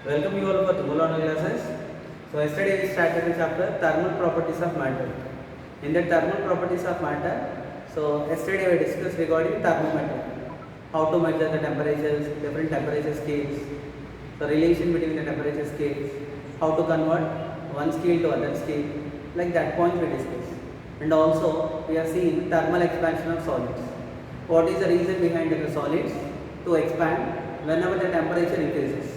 Welcome you all for tomorrow classes. So yesterday we started the chapter thermal properties of matter. In the thermal properties of matter, so yesterday we discussed regarding thermometer, how to measure the temperatures, different temperature scales, the relation between the temperature scales, how to convert one scale to other scale, like that point we discussed. And also we have seen thermal expansion of solids. What is the reason behind the solids to expand whenever the temperature increases?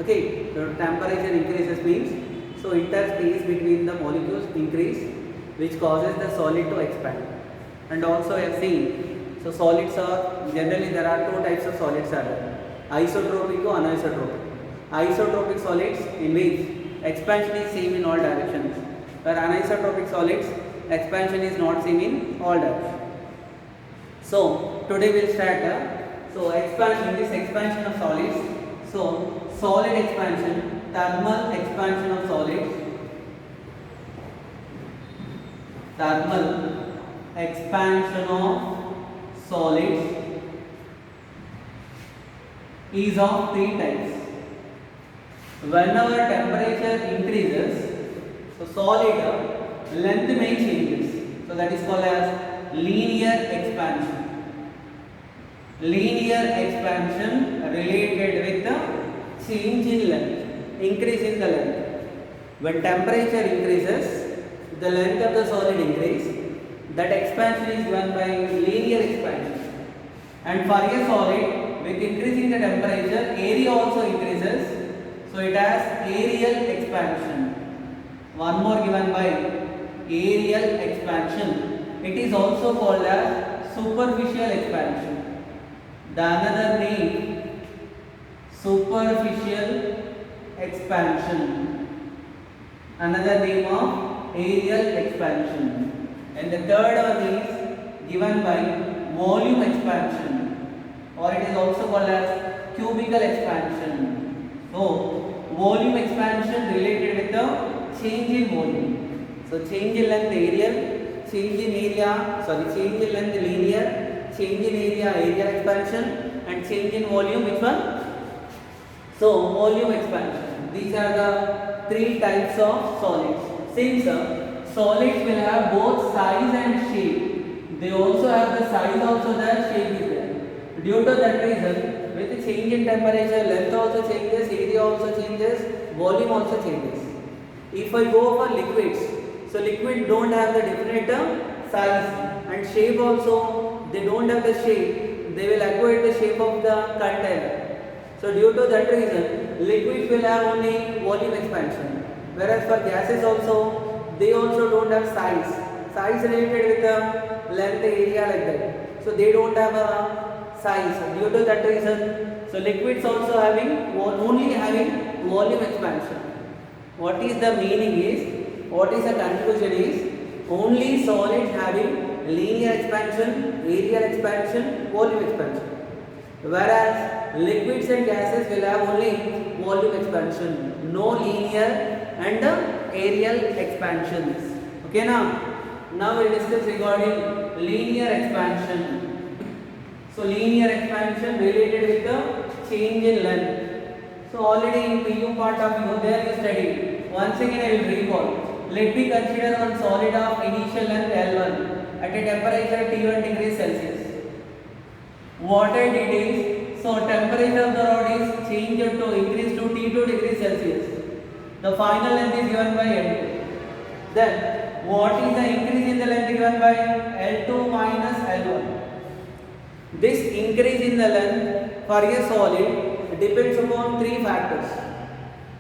Okay, the temperature increases means so interspace between the molecules increase, which causes the solid to expand. And also I have seen, so solids are generally there are two types of solids are there, isotropic or anisotropic. Isotropic solids in which expansion is same in all directions, where anisotropic solids expansion is not same in all directions. So today we will start so expansion, this expansion of solids. So solid expansion, thermal expansion of solids, thermal expansion of solids is of three types. Whenever temperature increases, so solid length may changes. So that is called as linear expansion. Linear expansion related with the change in length, increase in the length. When temperature increases, the length of the solid increase. That expansion is done by linear expansion. And for a solid, with increasing the temperature, area also increases. So it has areal expansion. One more given by areal expansion. It is also called as superficial expansion. The another name, superficial expansion. Another name of areal expansion. And the third one is given by volume expansion, or it is also called as cubical expansion. So volume expansion related with the change in volume. So change in length areal, change in area, change in length linear, change in area areal expansion, and change in volume which one? So volume expansion. These are the three types of solids. Since solids will have both size and shape, they also have the size also there, shape is there. Due to that reason, with the change in temperature, length also changes, area also changes, volume also changes. If I go for liquids, so liquid don't have the definite size and shape also. They don't have the shape, they will acquire the shape of the container. So due to that reason, liquids will have only volume expansion. Whereas for gases also, they also don't have size related with the length area like that. So they don't have a size. Due to that reason, so liquids also only having volume expansion. What is the meaning is, what is the conclusion is, only solids having linear expansion, areal expansion, volume expansion. Whereas liquids and gases will have only volume expansion, no linear and areal expansions. Okay now we will discuss regarding linear expansion. So linear expansion related with the change in length. So already in PU part of you there you studied. Once again I will recall. Let me consider one solid of initial length L1 at a temperature T1 degrees Celsius. What I did is, so temperature of the rod is changed to increase to T2 degrees Celsius. The final length is given by L2. Then what is the increase in the length given by L2 minus L1? This increase in the length for a solid depends upon three factors.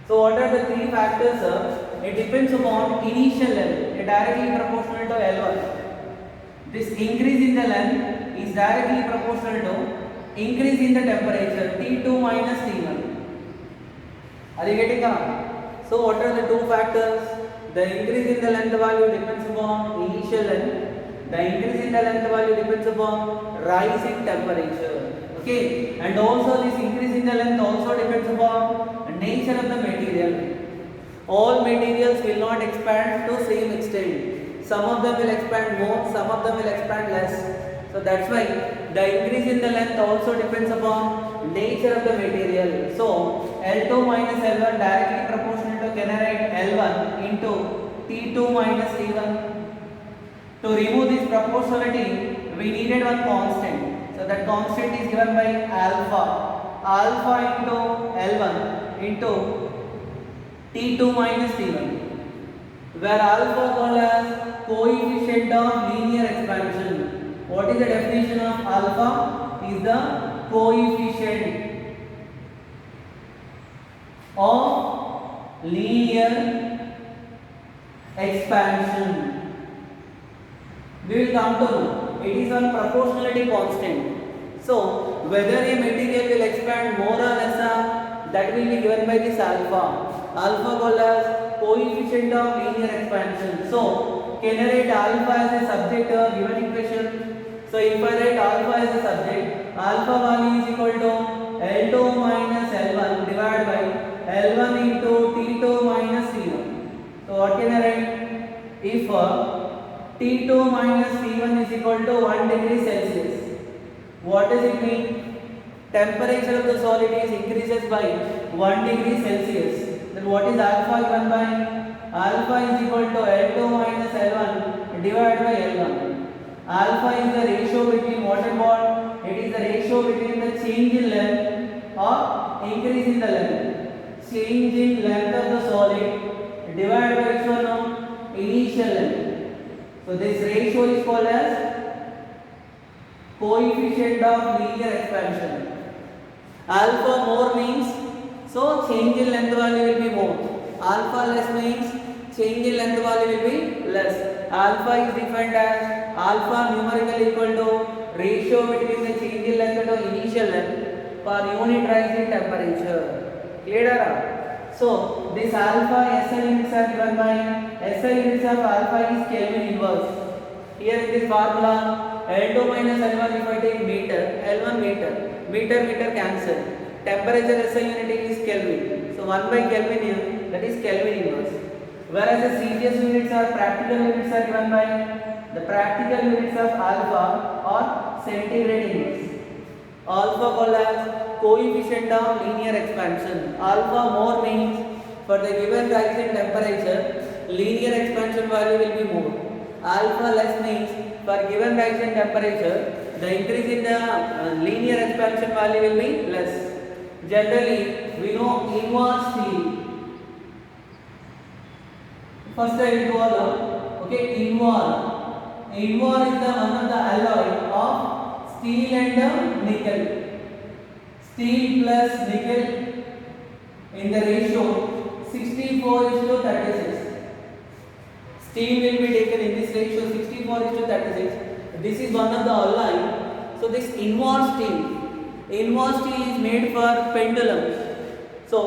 So what are the three factors? It depends upon initial length, directly proportional to L1. This increase in the length is directly proportional to increase in the temperature T2 minus T1. Are you getting that? So what are the two factors? The increase in the length value depends upon initial length. The increase in the length value depends upon rise in temperature. Okay, and also this increase in the length also depends upon nature of the material. All materials will not expand to same extent. Some of them will expand more, some of them will expand less. So that's why the increase in the length also depends upon nature of the material. So L2 minus L1 directly proportional to, can I write L1 into T2 minus T1. To remove this proportionality, we needed one constant. So that constant is given by alpha. Alpha into L1 into T2 minus T1, where alpha called as coefficient of linear expansion. What is the definition of alpha? Is the coefficient of linear expansion. We will come to know. It is one proportionality constant. So whether a material will expand more or lesser, that will be given by this alpha. Alpha called as coefficient of linear expansion. So can I write alpha as a subject given equation? So if I write alpha as a subject, alpha value is equal to L2 minus L1 divided by L1 into T2 minus T1. So what can I write? If T2 minus T1 is equal to 1 degree Celsius, what does it mean? Temperature of the solid is increases by 1 degree Celsius. Then what is alpha given by? Alpha is equal to L2 minus L1 divided by L1. Alpha is the ratio between what and what? It is the ratio between the change in length or increase in the length. Change in length of the solid divided by which one? Initial length. So this ratio is called as coefficient of linear expansion. Alpha more means, so change in length value will be more. Alpha less means change in length value will be less. Alpha is defined as alpha numerical equal to ratio between the change in length to initial length per unit rise in temperature. Clear? So this alpha SI units are given by SI units of alpha is Kelvin inverse. Here in this formula L2 minus L1, if I take meter, L1 meter, meter cancel. Temperature SI unit is Kelvin. So 1 by Kelvin here, that is Kelvin inverse. Whereas the CGS units or practical units are given by the practical units of alpha or centigrade inverse. Alpha called as coefficient of linear expansion. Alpha more means for the given rise in temperature, linear expansion value will be more. Alpha less means for given rise in temperature, the increase in the linear expansion value will be less. Generally, we know inward steel. First I will do all the, okay, inward. Inward is the one of the alloy of steel and nickel. Steel plus nickel in the ratio 64:36. Steel will be taken in this ratio 64:36. This is one of the alloy. So this inward steel is made for pendulums. So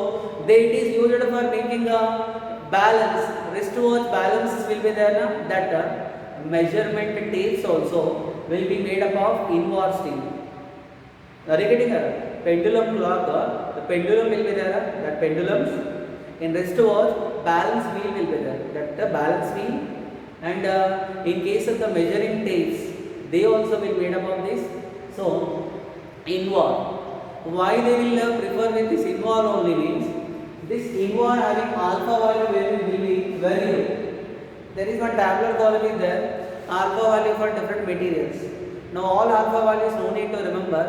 it is used for making a balance, wristwatch balances will be there now. That measurement tapes also will be made up of inward steel. Are you getting it? Pendulum clock, the pendulum will be there. That pendulums in wristwatch balance wheel will be there. That the balance wheel, and in case of the measuring tapes, they also will made up of this. So inward. Why they will prefer with this inward only means this inward having alpha value will be very low. There is one tabular column is there, alpha value for different materials. Now all alpha values no need to remember.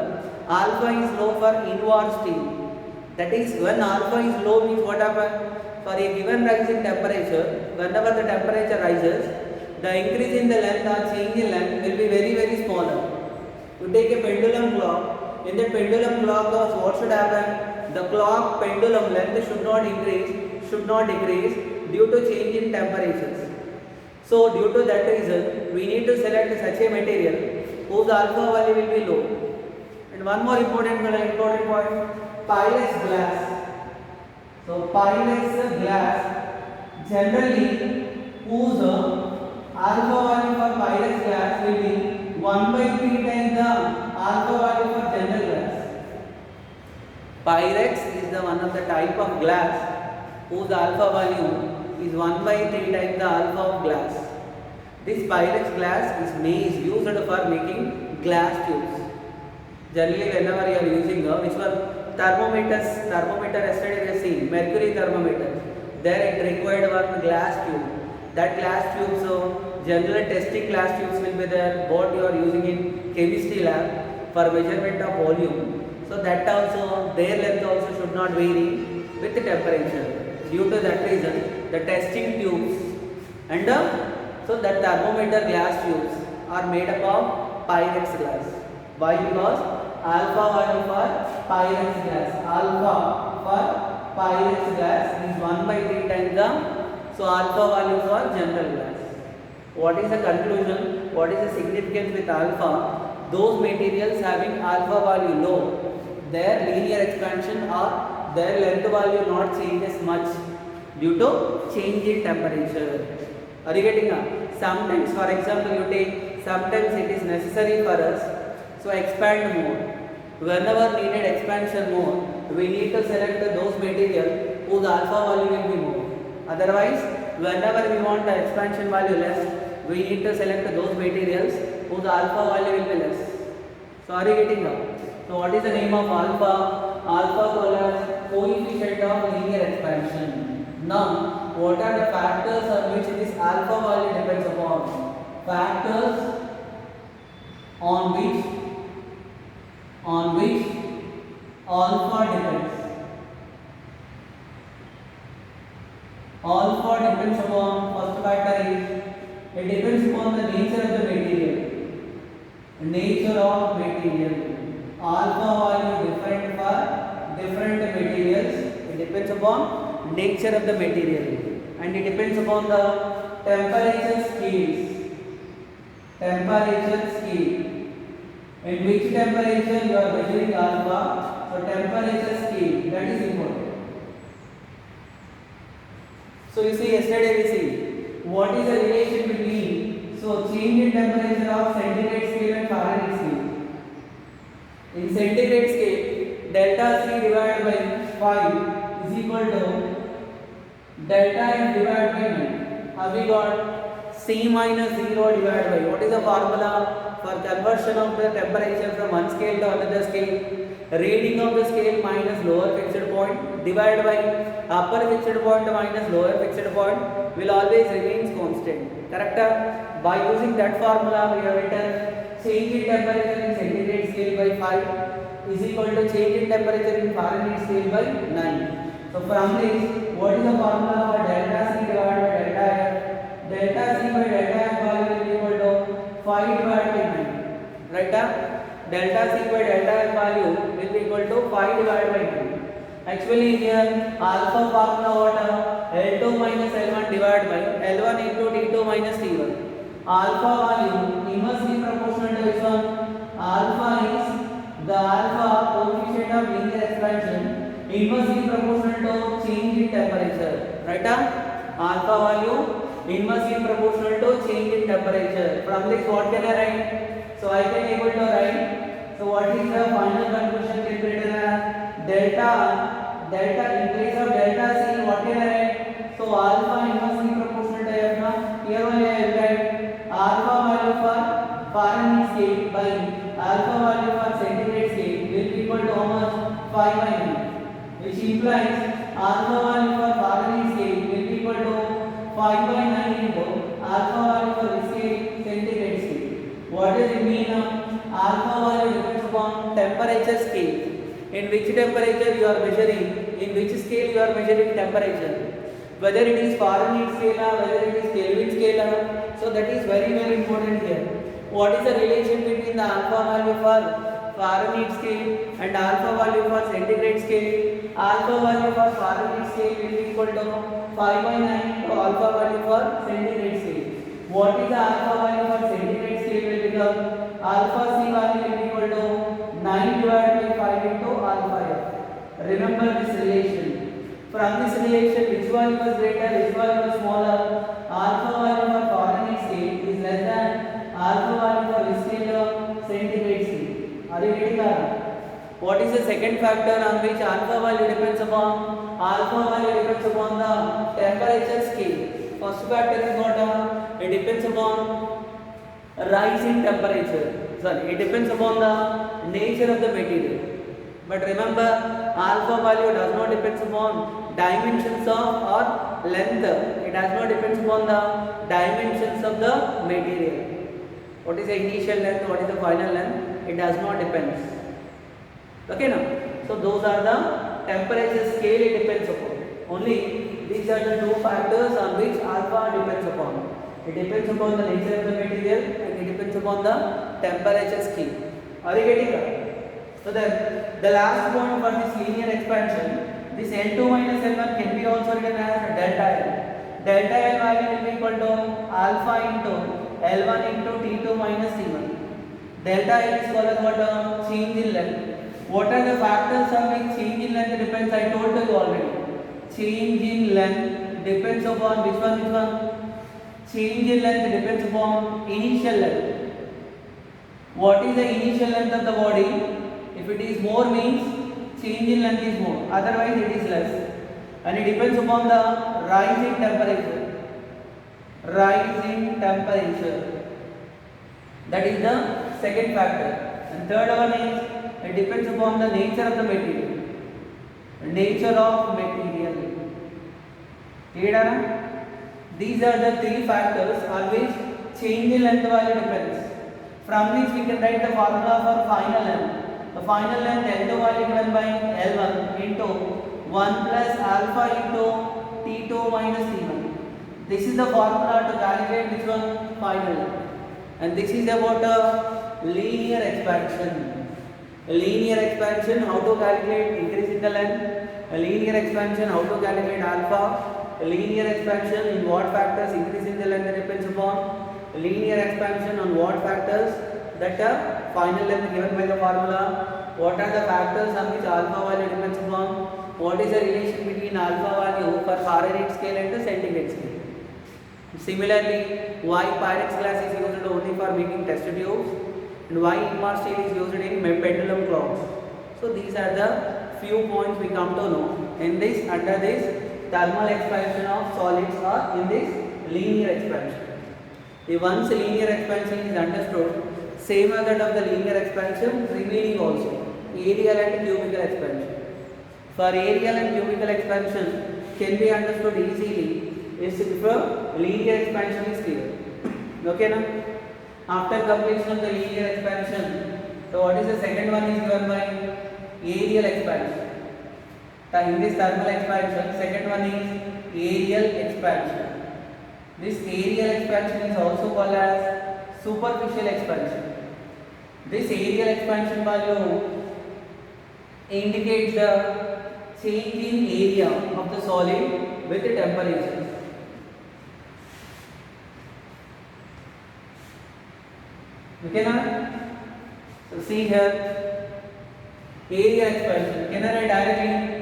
Alpha is low for inward steel. That is when alpha is low means what happens? For a given rise in temperature, whenever the temperature rises, the increase in the length or change in length will be very smaller. You take a pendulum clock. In the pendulum clock, what should happen? The clock pendulum length should not increase, should not decrease due to change in temperatures. So due to that reason, we need to select such a material whose alpha value will be low. And one more important point, Pyrex glass. So Pyrex glass generally whose alpha value for Pyrex glass will be 1/3 times the alpha value for general glass. Pyrex is the one of the type of glass whose alpha value is 1/3 times the alpha of glass. This Pyrex glass is used for making glass tubes. Generally, whenever you are using which one thermometer yesterday we have seen, mercury thermometer. There it required one glass tube. That glass tube, so general testing glass tubes will be there, what you are using in chemistry lab for measurement of volume. So that also, their length also should not vary with the temperature. Due to that reason, the testing tubes and so that thermometer glass tubes are made up of Pyrex glass. Why? Because alpha value for Pyrex glass, alpha for Pyrex glass is 1 by 3 times the, so alpha value for general glass. What is the conclusion? What is the significance with alpha? Those materials having alpha value low, their linear expansion or their length value not changes much due to change in temperature. Are you getting that? Sometimes, for example, you take, sometimes it is necessary for us so expand more. Whenever needed expansion more, we need to select those materials whose alpha value will be more. Otherwise, whenever we want the expansion value less, we need to select those materials whose alpha value will be less. So are you getting that? So what is the name of alpha? Alpha called as coefficient of linear expansion. Now, what are the factors on which this alpha value depends upon? Factors on which alpha depends. Alpha depends upon, first factor is, it depends upon the nature of the material. Nature of material. Alpha value different for different materials. It depends upon nature of the material, and it depends upon the temperature scales. Temperature scale. In which temperature you are measuring alpha? So temperature scale, that is important. So you see, yesterday we see what is the relation between, so change in temperature of centigrade scale and Fahrenheit scale. In centigrade scale, delta C divided by 5 is equal to delta F divided by 9. Have we got C minus 0 divided by, what is the formula for conversion of the temperature from one scale to another scale? Reading of the scale minus lower fixed point divided by upper fixed point minus lower fixed point will always remains constant. Correct? By using that formula, we have written change in temperature in centigrade scale by 5 is equal to change in temperature in Fahrenheit scale by 9. So from this, what is the formula for delta C divided by delta F? Delta C by delta F value will be equal to 5 divided by 9. Right? Delta C by delta F value will be equal to 5 divided by 9. Actually here alpha formula what? L2 minus L1 divided by L1 into T2 minus T1. Alpha value inversely proportional to which one? Alpha is the alpha coefficient of linear expansion inversely proportional to change in temperature. Right? Alpha value inversely proportional to change in temperature. From this, what can I write? So I can able to write. So what is the final conclusion can be written as delta in place of delta C, what can I write? So alpha inversely proportional to F now. Here only I will write alpha value for Fahrenheit scale by alpha value for centigrade scale will be equal to how much? 5 by 9, which implies alpha value for Fahrenheit scale will be equal to 5 by 9 into alpha value for scale centigrade scale. What does it mean now? Alpha value depends upon temperature scale. In which temperature you are measuring, in which scale you are measuring temperature. Whether it is Fahrenheit scale or whether it is Kelvin scale. So that is very important here. What is the relation between the alpha value for Fahrenheit scale and alpha value for centigrade scale? Alpha value for Fahrenheit scale will be equal to 5 by 9 to alpha value for centigrade scale. What is the alpha value for centigrade scale will become alpha C value will be equal to 9 divided by 5 into alpha F. Remember this relation. From this relation, which value was greater, which value was smaller? Alpha value for Fahrenheit scale is less than alpha value for which scale of centigrade scale. Are you getting that? What is the second factor on which alpha value depends upon? Alpha value depends upon the temperature scale. First factor is what? It depends upon rise in temperature. Sorry, it depends upon the nature of the material. But remember, alpha value does not depend upon dimensions of or length. It does not depend upon the dimensions of the material. What is the initial length? What is the final length? It does not depend. Okay now. So those are the temperature scale it depends upon. Only these are the two factors on which alpha depends upon. It depends upon the nature of the material and it depends upon the temperature scale. Are you getting that? So then the last point for this linear expansion, this L2 minus L1 can be also written as delta L. Delta L value will be equal to alpha into L1 into T2 minus T1. Delta L is called as what? Change in length. What are the factors on which change in length depends? I told you already. Change in length depends upon which one? Change in length depends upon initial length. What is the initial length of the body? If it is more means change in length is more, otherwise it is less. And it depends upon the rise in temperature. Rise in temperature. That is the second factor. And third one is it depends upon the nature of the material. Nature of material. Clear? These are the three factors on which change in length value depends. From which we can write the formula for final length. The final length L2 value given by L1 into 1 plus alpha into T2 minus T1. This is the formula to calculate which one? Final length. And this is about a linear expansion. A linear expansion, how to calculate increase in the length. A linear expansion, how to calculate alpha. A linear expansion, in what factors increase in the length depends upon. A linear expansion on what factors, that final length given by the formula. What are the factors on which alpha value depends upon? What is the relation between alpha value for Fahrenheit scale and the centigrade scale? Similarly, why Pyrex glass is used only for making test tubes and why Inmar steel is used in pendulum clocks. So these are the few points we come to know in this under this thermal expansion of solids or in this linear expansion. If once linear expansion is understood, same method of the linear expansion remaining also, aerial and cubical expansion. For aerial and cubical expansion can be understood easily is if linear expansion is clear. Okay now? After completion of the linear expansion, so what is the second one is given by aerial expansion. In this thermal expansion, second one is aerial expansion. This aerial expansion is also called as superficial expansion. This aerial expansion value indicates the change in area of the solid with the temperature. Okay now? So see here, area expansion. Can I write directly?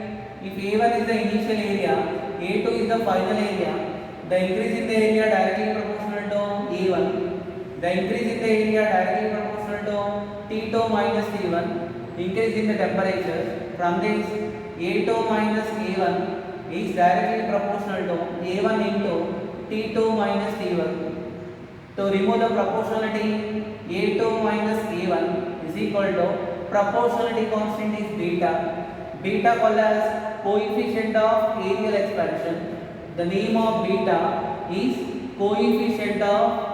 If A1 is the initial area, A2 is the final area, the increase in the area directly proportional to A1. The increase in the area directly proportional to T2 minus T1. Increase in the temperature. From this, A2 minus A1 is directly proportional to A1 into T2 minus T1. To remove the proportionality, A2 minus A1 is equal to proportionality constant is beta. Beta called as coefficient of aerial expansion. The name of beta is coefficient of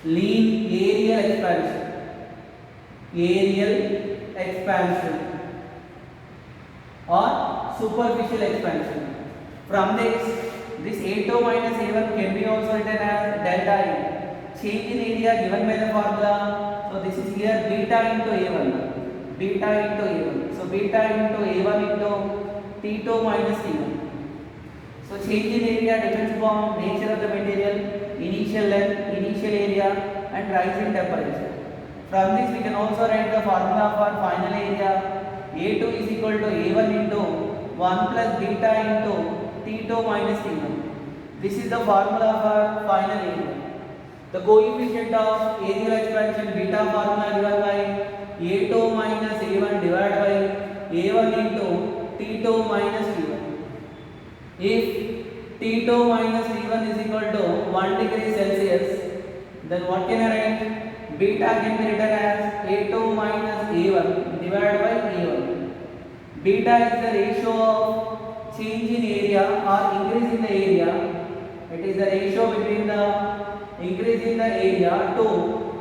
aerial expansion. Aerial expansion or superficial expansion. From this A2 minus A1 can be also written as delta A. Change in area given by the formula. So this is here beta into A1. Beta into A1. So beta into A1 into T2 minus T1. So change in area depends upon nature of the material, initial length, initial area and rise in temperature. From this we can also write the formula for final area. A2 is equal to A1 into 1 plus beta into T2 minus T1. This is the formula for final area. The coefficient of aerial expansion beta formula given by A2 minus A1 divided by A1 into T2 minus T1. If T2 minus T1 is equal to 1 degree Celsius, then what can I write? beta can be written as A2 minus A1 divided by A1. Beta is the ratio of change in area or increase in the area. It is the ratio between the increase in the area to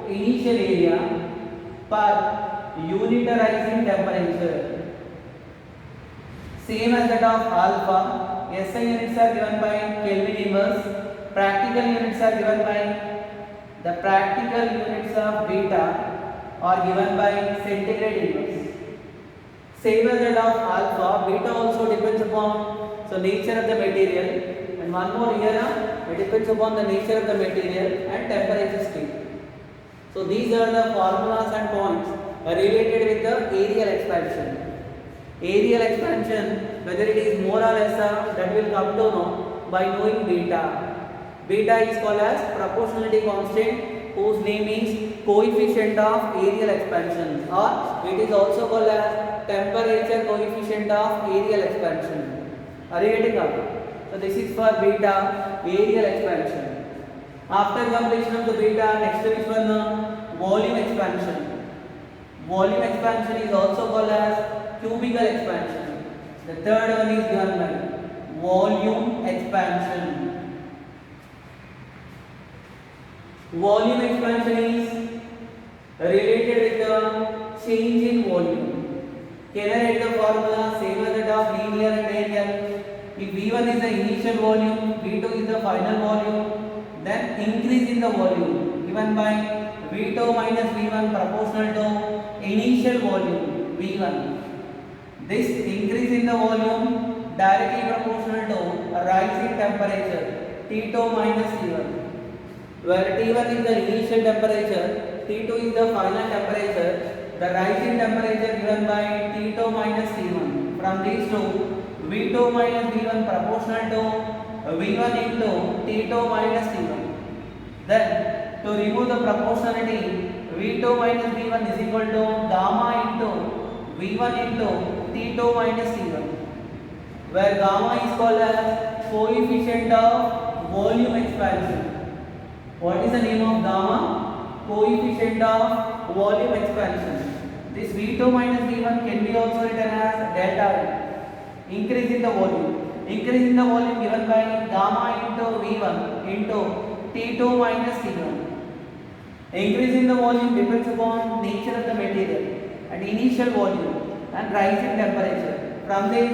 initial area per unit rising temperature. Same as that of alpha. SI units are given by Kelvin inverse. Practical units are given by the practical units of beta are given by centigrade inverse. Same as that of alpha, beta also depends upon nature of the material, and one more here, it depends upon the nature of the material and temperature scale. So these are the formulas and points related with the areal expansion. Areal expansion, whether it is more or lesser, that will come to know by knowing beta. Beta is called as proportionality constant, whose name is coefficient of areal expansion, or it is also called as temperature coefficient of areal expansion. Are you getting up? So this is for beta areal expansion. After completion of the beta, next is one volume expansion. Volume expansion is also called as cubical expansion. The third one is given by volume expansion. Volume expansion is related with the change in volume. Can I write the formula same as that of linear and aerial? If V1 is the initial volume, V2 is the final volume, then increase in the volume given by V2 minus V1 proportional to initial volume V1. This increase in the volume directly proportional to a rise in temperature T2 minus T1. Where T1 is the initial temperature, T2 is the final temperature, the rise in temperature given by T2 minus T1. From these two, V2 minus V1 proportional to V1 into T2 minus T1. Then, to remove the proportionality, V2 minus V1 is equal to gamma into V1 into T2 minus T1. Where gamma is called as coefficient of volume expansion. What is the name of gamma? Coefficient of volume expansion. This V2 minus V1 can be also written as delta V. Increase in the volume. Increase in the volume given by gamma into V1 into T2 minus T1. Increase in the volume depends upon nature of the material and initial volume and rise in temperature. From this,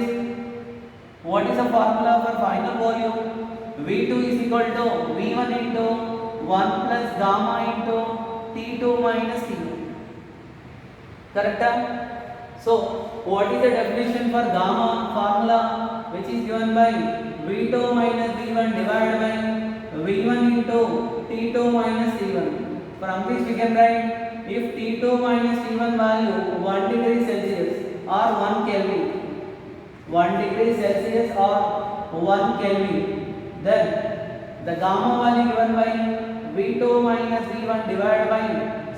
what is the formula for final volume? V2 is equal to V1 into 1 plus gamma into T2 minus T1. Correct? So, what is the definition for gamma formula, which is given by V2 minus V1 divided by V1 into T2 minus T1. From this we can write, if T2 minus T1 value 1 degree Celsius or 1 Kelvin, 1 degree Celsius or 1 Kelvin, then the gamma value given by V2 minus V1 divided by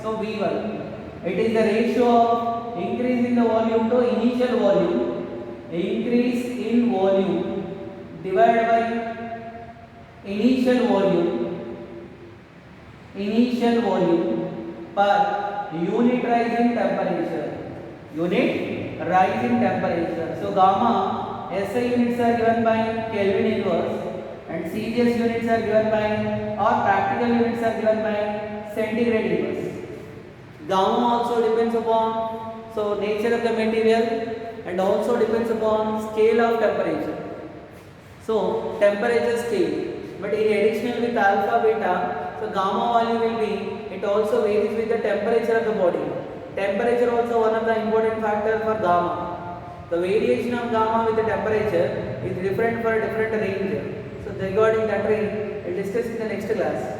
V1. It is the ratio of increase in the volume to initial volume. Increase in volume divided by initial volume per unit rise in temperature. Unit rise in temperature. So gamma SI units are given by Kelvin inverse, and CGS units are given by, or practical units are given by centigrade inverse. Gamma also depends upon nature of the material and also depends upon scale of temperature. So temperature scale, but in addition with alpha beta, gamma value will be, it also varies with the temperature of the body. Temperature also one of the important factor for gamma. The variation of gamma with the temperature is different for different range. So regarding that range, we'll discuss in the next class.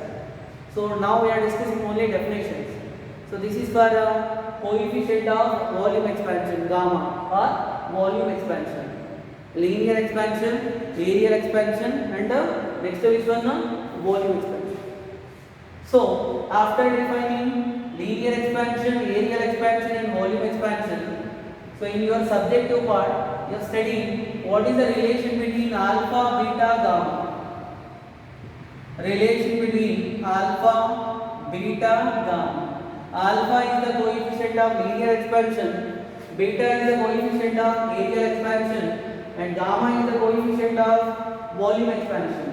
So now we are discussing only definitions. So this is for coefficient of volume expansion, gamma, or volume expansion. Linear expansion, areal expansion, and next is one volume expansion. So after defining linear expansion, areal expansion, and volume expansion, so in your subjective part, you are studying what is the relation between alpha, beta, gamma. Relation between alpha, beta, gamma. Alpha is the coefficient of linear expansion, beta is the coefficient of areal expansion, and gamma is the coefficient of volume expansion.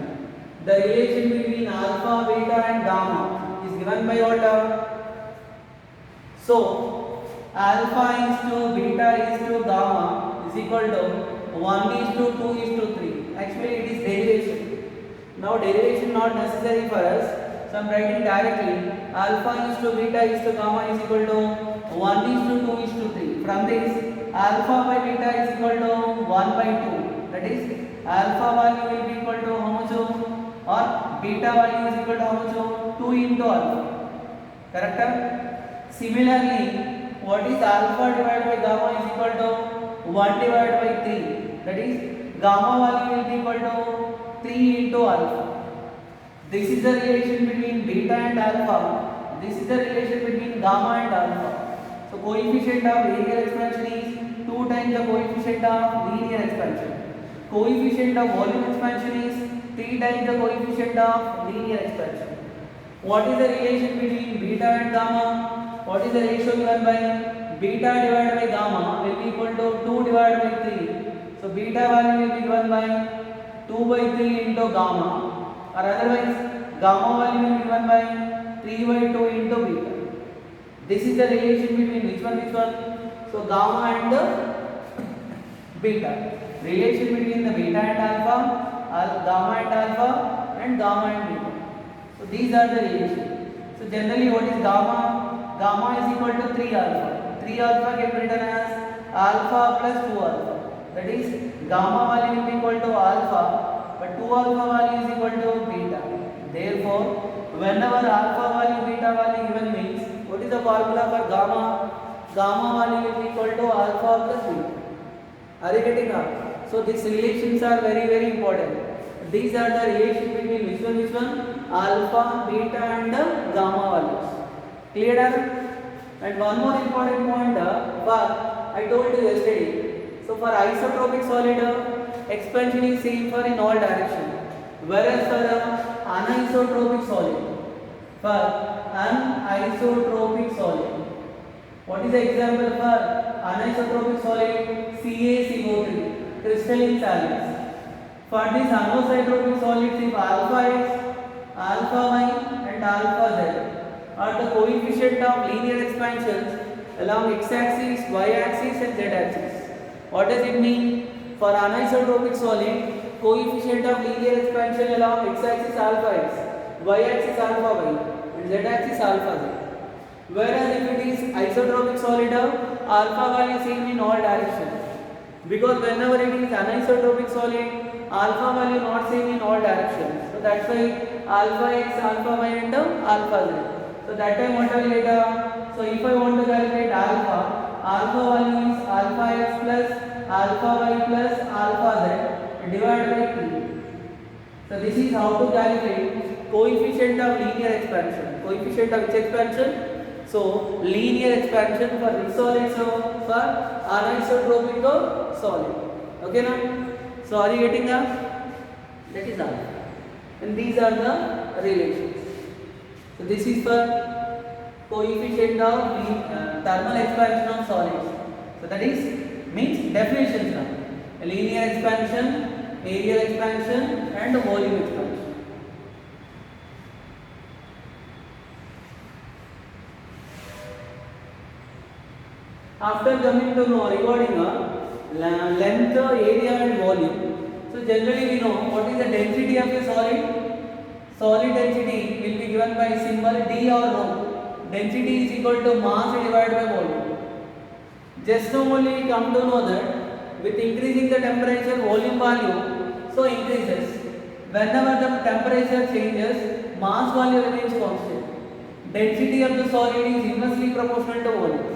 The relation between alpha, beta and gamma is given by what? So alpha is to beta is to gamma is equal to 1 is to 2 is to 3. Actually it is derivation. Now derivation not necessary for us. So I am writing directly alpha is to beta is to gamma is equal to 1 is to 2 is to 3. From this alpha by beta is equal to 1 by 2. That is alpha value will be equal to how much? Or beta value is equal to how much? 2 into alpha. Correct? Similarly, what is alpha divided by gamma is equal to 1 divided by 3. That is gamma value will be equal to 3 into alpha. This is the relation between beta and alpha. This is the relation between gamma and alpha. So coefficient of areal expansion is 2 times the coefficient of linear expansion. Coefficient of volume expansion is 3 times the coefficient of linear expansion. What is the relation between beta and gamma? What is the ratio given by beta divided by gamma will be equal to 2 divided by 3. So beta value will be given by 2 by 3 into gamma, or otherwise gamma value will be given by 3 by 2 into beta. This is the relation between which one? So gamma and the beta. Relation between the beta and alpha, gamma and alpha, and gamma and beta. So these are the relation. So generally what is gamma? Gamma is equal to 3 alpha. 3 alpha can be written as alpha plus 2 alpha. That is gamma value will be equal to alpha, but 2 alpha value is equal to beta. Therefore, whenever alpha value, beta value given means, what is the formula for gamma? Gamma value will be equal to alpha plus beta. Are you getting up? So these relations are very important. These are the relation between which one? Alpha, beta and gamma values. Clear? And one more important point, I told you yesterday. So for isotropic solid, expansion is same for in all direction. Whereas for anisotropic solid, what is the example for anisotropic solid? CaCO3, crystalline solids. For this anisotropic solids, if alpha x, alpha y and alpha z are the coefficient of linear expansions along x-axis, y-axis and z-axis. What does it mean? For anisotropic solid, coefficient of linear expansion along x-axis alpha x, y-axis alpha y and z-axis alpha z. Whereas if it is isotropic solid, alpha value same in all directions. Because whenever it is anisotropic solid, alpha value not same in all directions. So that's why alpha x, alpha y and alpha z. So that time what I will get? So if I want to calculate alpha value is alpha x plus alpha y plus alpha z divided by 3. So this is how to calculate coefficient of linear expansion. Coefficient of which expansion? So linear expansion for which solid? So for anisotropic solid. Okay now? So are you getting that? That is all. And these are the relations. So this is for coefficient of thermal expansion of solids. So that is means definitions now. Linear expansion, areal expansion and volume expansion. After coming to know regarding length, area and volume. So generally we know what is the density of a solid. Solid density will be given by symbol D or rho. Density is equal to mass divided by volume. Just now only we come to know that with increasing the temperature, volume value so increases. Whenever the temperature changes, mass value remains constant. Density of the solid is inversely proportional to volume.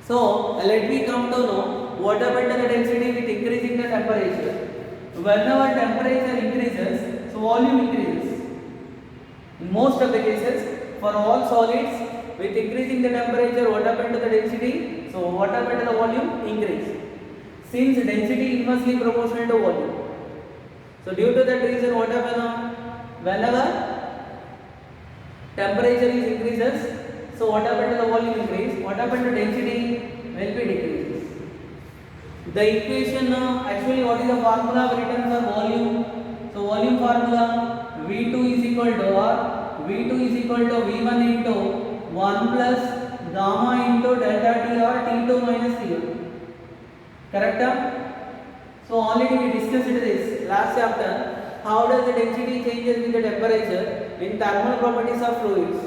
So let me come to know what happened to the density with increasing the temperature. Whenever temperature increases, so volume increases. In most of the cases, for all solids, with increasing the temperature, what happened to the density? So what happened to the volume? Increase. Since density inversely proportional to volume. So due to that reason, what happens now? Whenever temperature is increases, So what happened to the volume increase? What happened to density? Will be decreases. The equation actually what is the formula written for volume? So volume formula V2 is equal to V2 is equal to V1 into 1 plus gamma into delta T or T2 minus T1. Correct? So already we discussed this last chapter. How does the density changes with the temperature in thermal properties of fluids?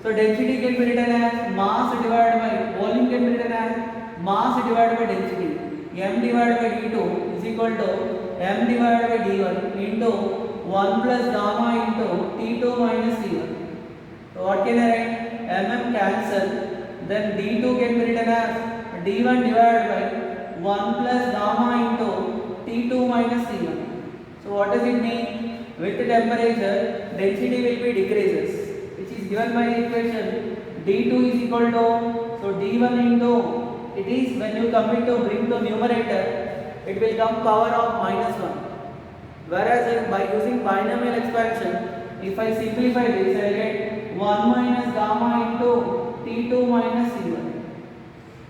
So density can be written as mass divided by volume can be written as mass divided by density. M divided by d2 is equal to M divided by d1 into 1 plus gamma into T2 minus T1. So what can I write? MM cancel. Then d2 can be written as d1 divided by 1 plus gamma into T2 minus T1. So what does it mean? With the temperature, density will be decreases, which is given by the equation d2 is equal to, so d1 into, it is when you come to bring the numerator, it will come power of minus 1. Whereas by using binomial expansion, if I simplify this, I get 1 minus gamma into T2 minus C1.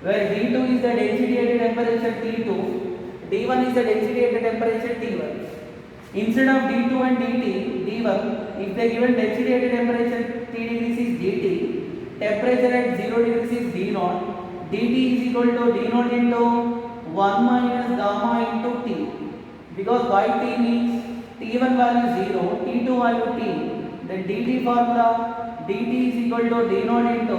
Where d2 is the density at a temperature T2, d1 is the density at a temperature T1. Instead of d2 and d1, if they given density at a temperature T degrees is dt, temperature at 0 degrees is d0, dt is equal to d0 into 1 minus gamma into T. Because by T means T1 value 0, T2 value T, then dt formula dt is equal to d0 into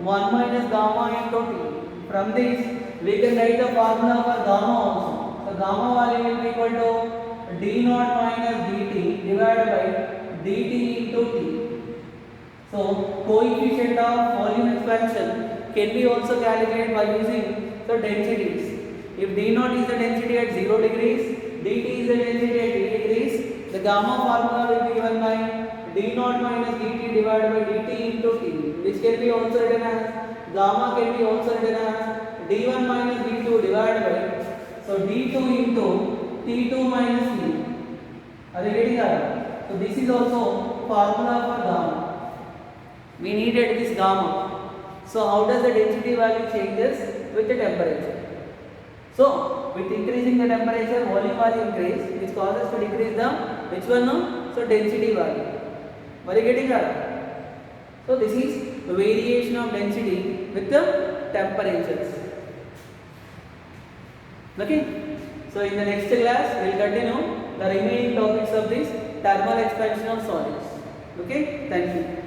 1 minus gamma into T. From this, we can write the formula for gamma also. So gamma value will be equal to d0 minus dt divided by dt into T. So coefficient of volume expansion can be also calculated by using the densities. If d0 is the density at 0 degrees, dt is the density at t degrees, the gamma formula will be given by d0 minus dt divided by dt into T, which can be also written as gamma can be also written as d1 minus d2 divided by, so d2 into T2 minus T. Are you getting that? So this is also formula for gamma. We needed this gamma. So how does the density value changes with the temperature? So with increasing the temperature, volume value increase, which causes to decrease the which one? No? So density value. Are you getting that? So this is variation of density with the temperatures. Okay. So in the next class, we will continue the remaining topics of this thermal expansion of solids. Okay, thank you.